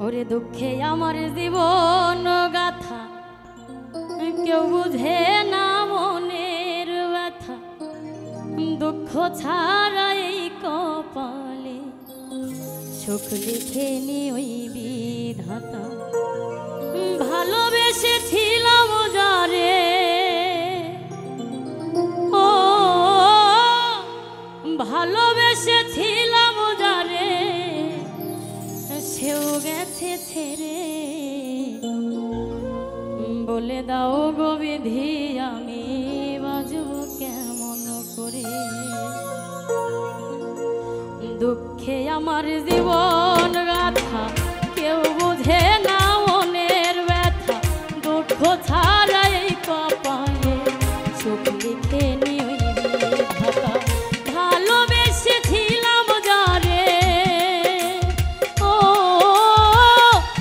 ওরে দুঃখে আমার জীবন গাথা কেউ বুঝে না মনের ব্যথা, দুঃখ ছাড়া এই কপালে সুখ লিখেনি ওই বিধাতা। ভালোবেসেছিলাম যারে, ও ভালোবেসেছিলাম যারে, সেও গেছে ছেড়ে। বলে দাও গো বিধি আমি বাজব কেমন করে। দুঃখে আমার জীবন গাথা কেউ বুঝে না মনের ব্যথা, দুঃখ ছাড়া এই কপালে সুখ লিখে নিই বিধাতা। ভালোবেসেছিলাম যারে, ও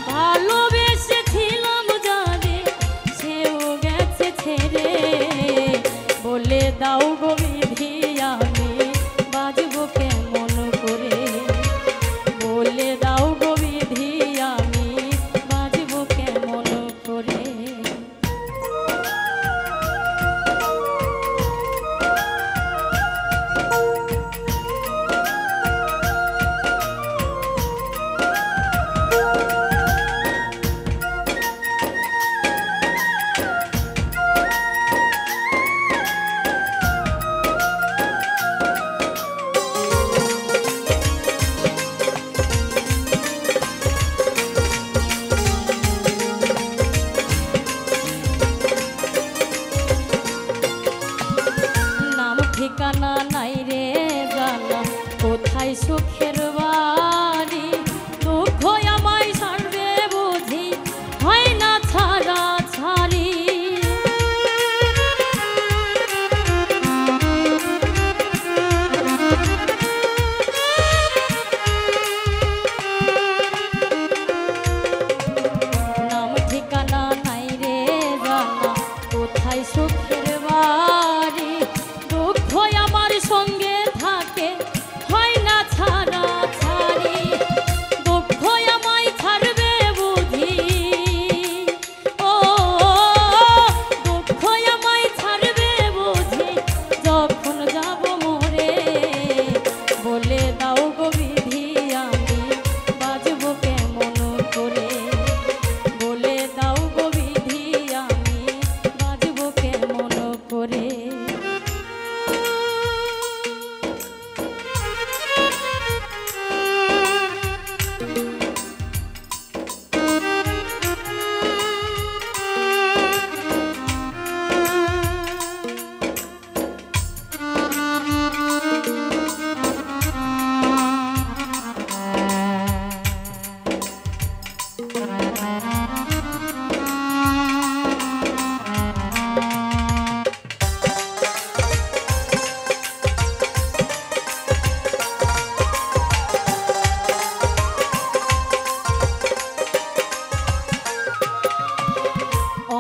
ভালোবেসেছিলাম যারে, সেও গেছে ছেড়ে। বলে দাও গো বিধি আমি বাজব কেমন করে। বলে দাও গো বিধি আমি বাজব কেমন করে। ঠিকানা নাই রে জানা কোথায় সুখের বাড়ি, দুঃখ আমায় ছাড়বে বুঝি হয় না ছাড়া ছাড়ি। নাম ঠিকানা নাই রে জানা কোথায় সুখের বাড়ি, আমার সঙ্গে থাকে হয় না ছাড়া ছাড়ি। দুঃখ আমায় ছাড়বে বুঝি, ও দুঃখ আমায় ছাড়বে বুঝি যখন যাব মরে। বলে দাও গো বিধি আমি বাজব কেমন করে। বলে দাও গো বিধি আমি বাজব কেমন করে।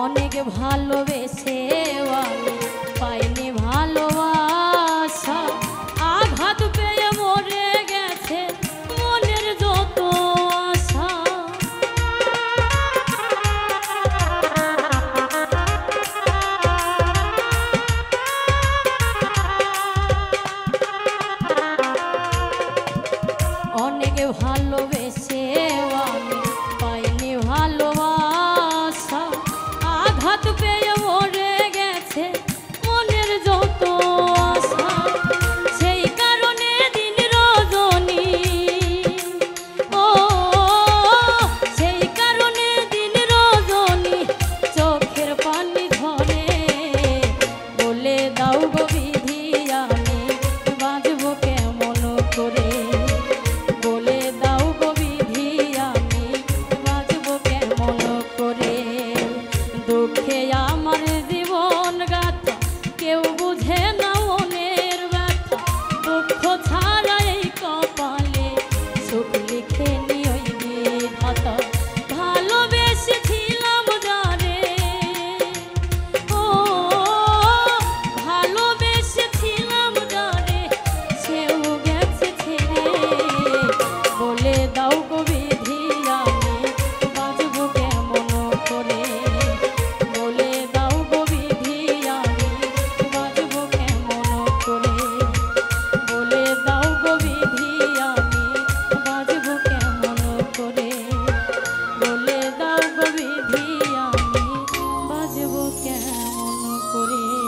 অনেক ভালোবেসে আমি পাইনি ভালোবাসা, আঘাত পেয়ে মরে গেছে মনের যত আশা। কেমন করে।